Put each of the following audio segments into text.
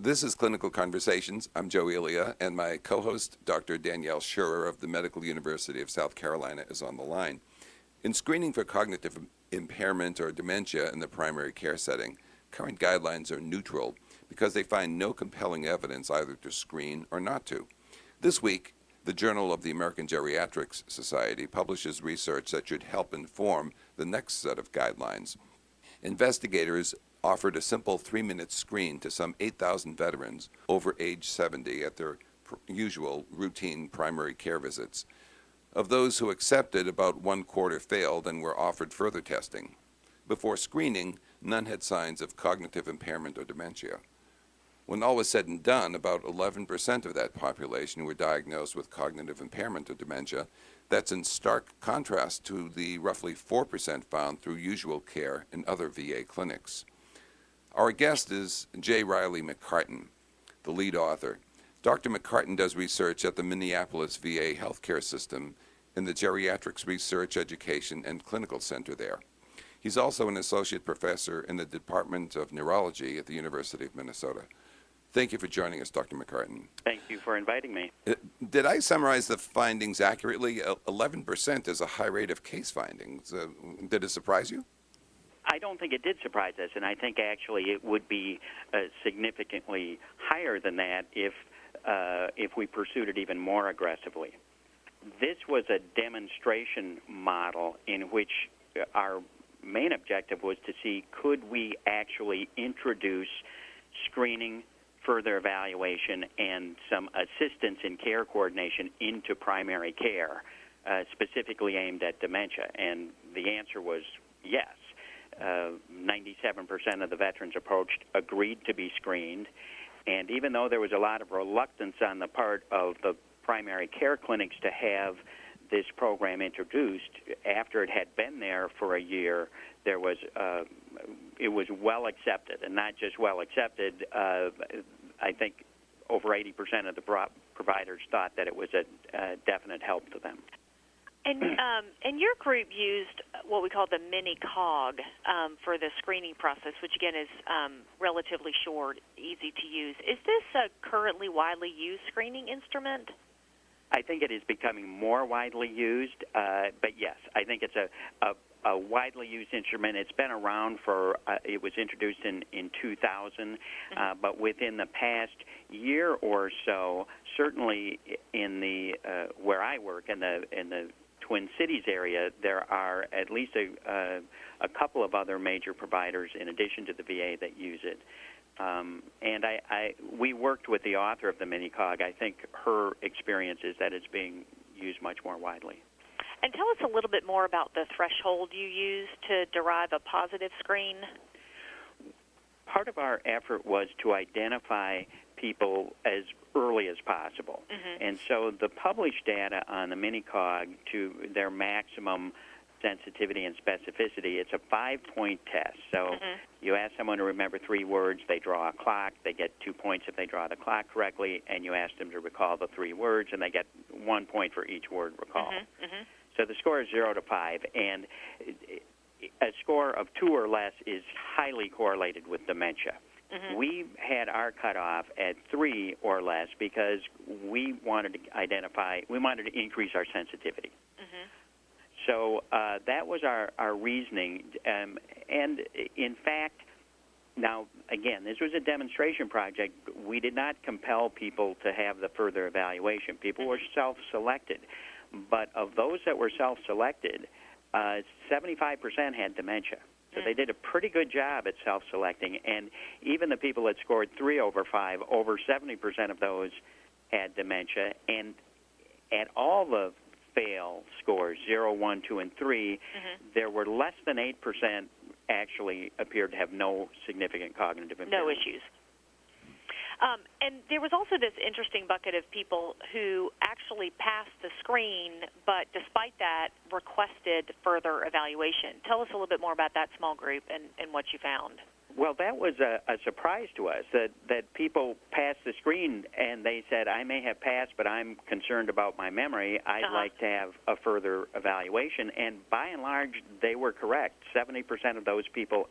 This is Clinical Conversations. I'm Joe Elia, and my co-host, Dr. Danielle Schurer of the Medical University of South Carolina, is on the line. In screening for cognitive impairment or dementia in the primary care setting, current guidelines are neutral because they find no compelling evidence either to screen or not to. This week, the Journal of the American Geriatrics Society publishes research that should help inform the next set of guidelines. Investigators offered a simple 3-minute screen to some 8,000 veterans over age 70 at their usual routine primary care visits. Of those who accepted, about 1/4 failed and were offered further testing. Before screening, none had signs of cognitive impairment or dementia. When all was said and done, about 11% of that population were diagnosed with cognitive impairment or dementia. That's in stark contrast to the roughly 4% found through usual care in other VA clinics. Our guest is J. Riley McCartan, the lead author. Dr. McCartan does research at the Minneapolis VA healthcare system in the Geriatrics Research, Education, and Clinical Center there. He's also an associate professor in the Department of Neurology at the University of Minnesota. Thank you for joining us, Dr. McCartan. Thank you for inviting me. Did I summarize the findings accurately? 11% is a high rate of case findings. Did it surprise you? I don't think it did surprise us, and I think actually it would be significantly higher than that if we pursued it even more aggressively. This was a demonstration model in which our main objective was to see could we actually introduce screening, further evaluation, and some assistance in care coordination into primary care, specifically aimed at dementia. And the answer was yes. 97% of the veterans approached agreed to be screened. And even though there was a lot of reluctance on the part of the primary care clinics to have this program introduced, after it had been there for a year, it was well accepted, and not just well accepted. I think over 80% of the providers thought that it was a definite help to them. And your group used what we call the mini-cog for the screening process, which again is relatively short, easy to use. Is this a currently widely used screening instrument? I think it is becoming more widely used, but yes, I think it's a widely used instrument. It's been around it was introduced in 2000, but within the past year or so, certainly in the where I work in the Twin Cities area, there are at least a couple of other major providers in addition to the VA that use it. And we worked with the author of the mini-cog. I think her experience is that it's being used much more widely. And tell us a little bit more about the threshold you used to derive a positive screen. Part of our effort was to identify people as early as possible. And so the published data on the mini-cog to their maximum sensitivity and specificity, it's a 5-point test. So you ask someone to remember 3 words, they draw a clock, they get 2 points if they draw the clock correctly, and you ask them to recall the 3 words, and they get 1 point for each word recalled. So the score is 0 to 5, and a score of 2 or less is highly correlated with dementia. We had our cutoff at 3 or less because we wanted to increase our sensitivity. So that was our reasoning. And in fact, now, again, this was a demonstration project. We did not compel people to have the further evaluation. People were self-selected. But of those that were self-selected, 75% had dementia. So they did a pretty good job at self-selecting. And even the people that scored 3 over 5, over 70% of those had dementia. And at all the fail scores, 0, 1, 2, and 3, there were less than 8% actually appeared to have no significant cognitive impairment. No issues. And there was also this interesting bucket of people who actually passed the screen, but despite that, requested further evaluation. Tell us a little bit more about that small group and what you found. Well, that was a surprise to us, that people passed the screen and they said, I may have passed, but I'm concerned about my memory. I'd like to have a further evaluation. And by and large, they were correct. 70% of those people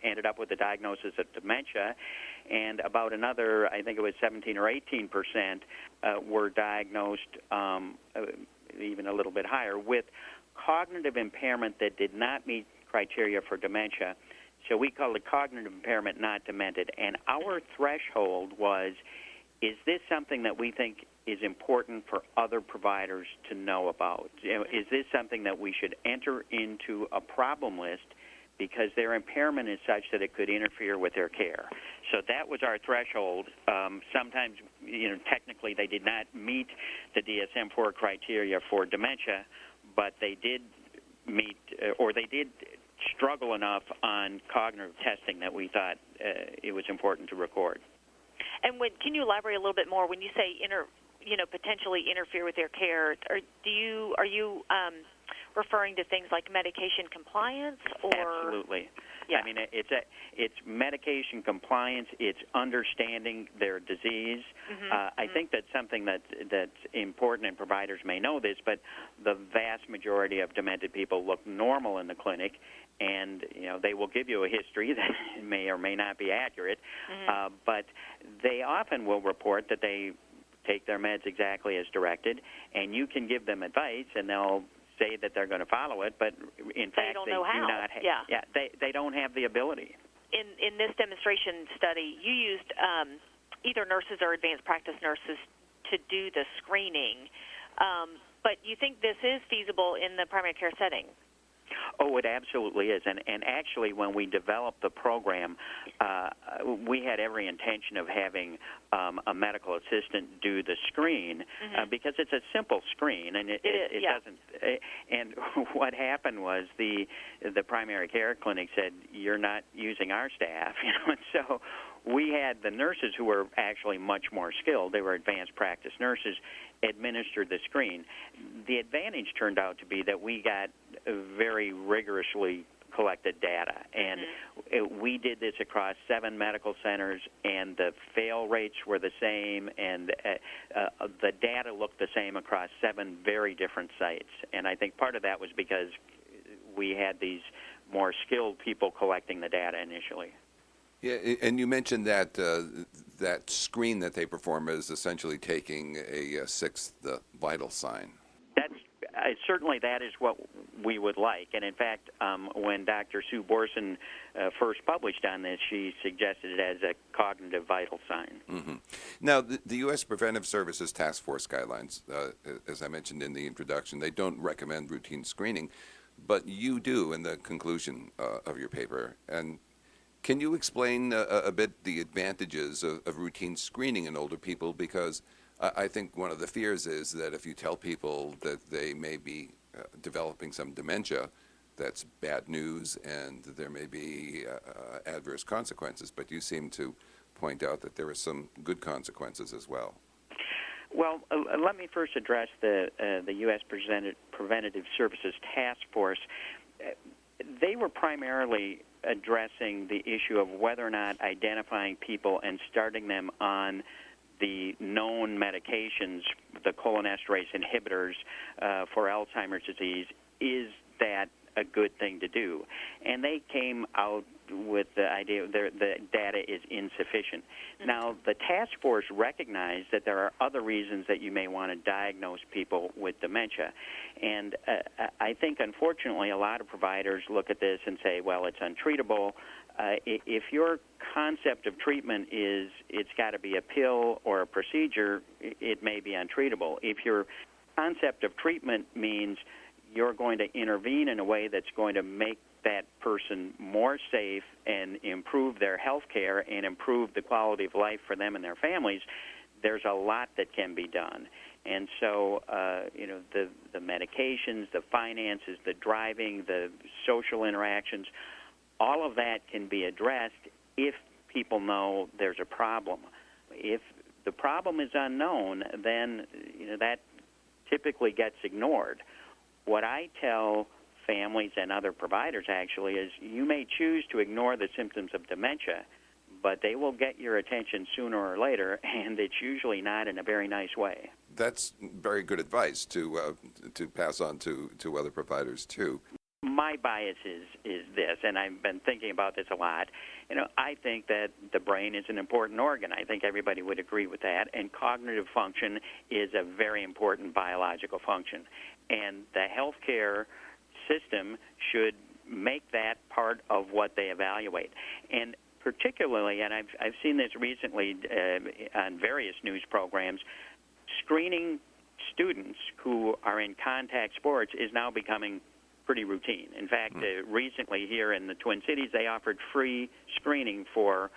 ended up with a diagnosis of dementia, and about another, I think it was 17 or 18%, were diagnosed, even a little bit higher, with cognitive impairment that did not meet criteria for dementia. So we call it cognitive impairment not demented. And our threshold was, is this something that we think is important for other providers to know about? Is this something that we should enter into a problem list because their impairment is such that it could interfere with their care? So that was our threshold. Sometimes, technically they did not meet the DSM-4 criteria for dementia, but they did meet, or they did struggle enough on cognitive testing that we thought it was important to record. And can you elaborate a little bit more when you say potentially interfere with their care? Are you referring to things like medication compliance, or? Absolutely. Yeah. I mean, it's medication compliance. It's understanding their disease. I think that's something that's important, and providers may know this, but the vast majority of demented people look normal in the clinic, and they will give you a history that may or may not be accurate, but they often will report that they take their meds exactly as directed, and you can give them advice, and they'll say that they're going to follow it, but in fact don't they know how. do not. They don't have the ability. In this demonstration study, you used either nurses or advanced practice nurses to do the screening, but you think this is feasible in the primary care setting? Oh, it absolutely is. And actually, when we developed the program, we had every intention of having a medical assistant do the screen because it's a simple screen, and it doesn't. And what happened was the primary care clinic said, "You're not using our staff," and so we had the nurses who were actually much more skilled. They were advanced practice nurses, administered the screen. The advantage turned out to be that we got very rigorously collected data, and we did this across 7 medical centers, and the fail rates were the same, and the data looked the same across 7 very different sites. And I think part of that was because we had these more skilled people collecting the data initially. Yeah, and you mentioned that that screen that they perform is essentially taking a 6th vital sign. That's certainly that is what we would like. And in fact, when Dr. Sue Borson first published on this, she suggested it as a cognitive vital sign. Now, the U.S. Preventive Services Task Force guidelines, as I mentioned in the introduction, they don't recommend routine screening, but you do in the conclusion of your paper. And can you explain a bit the advantages of routine screening in older people? Because I think one of the fears is that if you tell people that they may be developing some dementia, that's bad news and there may be adverse consequences. But you seem to point out that there are some good consequences as well. Well, let me first address the U.S. Preventative Services Task Force. They were primarily addressing the issue of whether or not identifying people and starting them on the known medications, the cholinesterase inhibitors for Alzheimer's disease, is that a good thing to do? And they came out with the idea that the data is insufficient. Now, the task force recognized that there are other reasons that you may want to diagnose people with dementia. And I think, unfortunately, a lot of providers look at this and say, well, it's untreatable. If your concept of treatment is it's got to be a pill or a procedure, it may be untreatable. If your concept of treatment means you're going to intervene in a way that's going to make that person more safe and improve their health care and improve the quality of life for them and their families, there's a lot that can be done. And so, the medications, the finances, the driving, the social interactions, all of that can be addressed if people know there's a problem. If the problem is unknown, then that typically gets ignored. What I tell families and other providers, actually, is you may choose to ignore the symptoms of dementia, but they will get your attention sooner or later, and it's usually not in a very nice way. That's very good advice to pass on to other providers, too. My bias is this, and I've been thinking about this a lot. I think that the brain is an important organ. I think everybody would agree with that, and cognitive function is a very important biological function. And the healthcare system should make that part of what they evaluate. And particularly, and I've seen this recently on various news programs, screening students who are in contact sports is now becoming pretty routine. In fact, recently here in the Twin Cities, they offered free screening for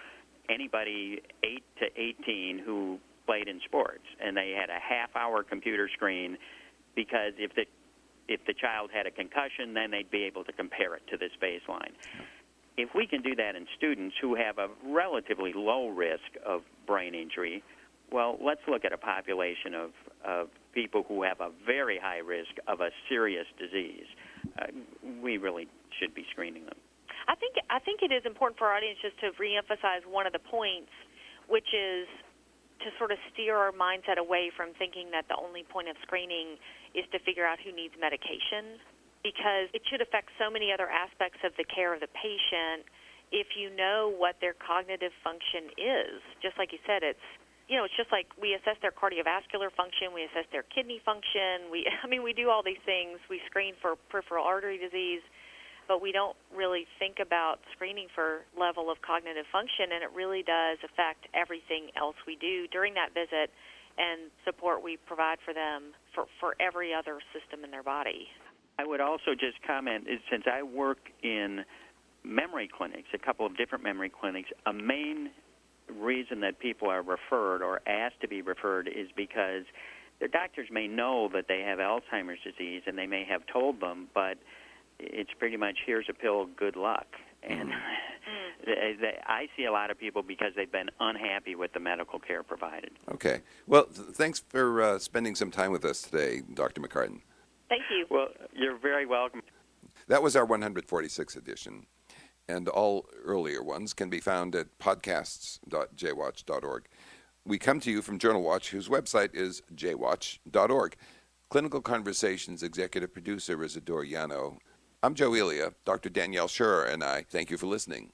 anybody 8 to 18 who played in sports, and they had a half-hour computer screen because if the child had a concussion, then they'd be able to compare it to this baseline. If we can do that in students who have a relatively low risk of brain injury, well, let's look at a population of people who have a very high risk of a serious disease. We really should be screening them. I think it is important for our audience just to reemphasize one of the points, which is to sort of steer our mindset away from thinking that the only point of screening is to figure out who needs medication, because it should affect so many other aspects of the care of the patient if you know what their cognitive function is. Just like you said, it's just like we assess their cardiovascular function, we assess their kidney function. We do all these things. We screen for peripheral artery disease, but we don't really think about screening for level of cognitive function, and it really does affect everything else we do during that visit and support we provide for them for every other system in their body. I would also just comment, since I work in memory clinics, a couple of different memory clinics, a main reason that people are referred or asked to be referred is because their doctors may know that they have Alzheimer's disease, and they may have told them, but it's pretty much, here's a pill, good luck. And I see a lot of people because they've been unhappy with the medical care provided. Okay. Well, thanks for spending some time with us today, Dr. McCartan. Thank you. Well, you're very welcome. That was our 146th edition, and all earlier ones can be found at podcasts.jwatch.org. We come to you from Journal Watch, whose website is jwatch.org. Clinical Conversations executive producer is Adore Yano. I'm Joe Elia. Dr. Danielle Schurer and I thank you for listening.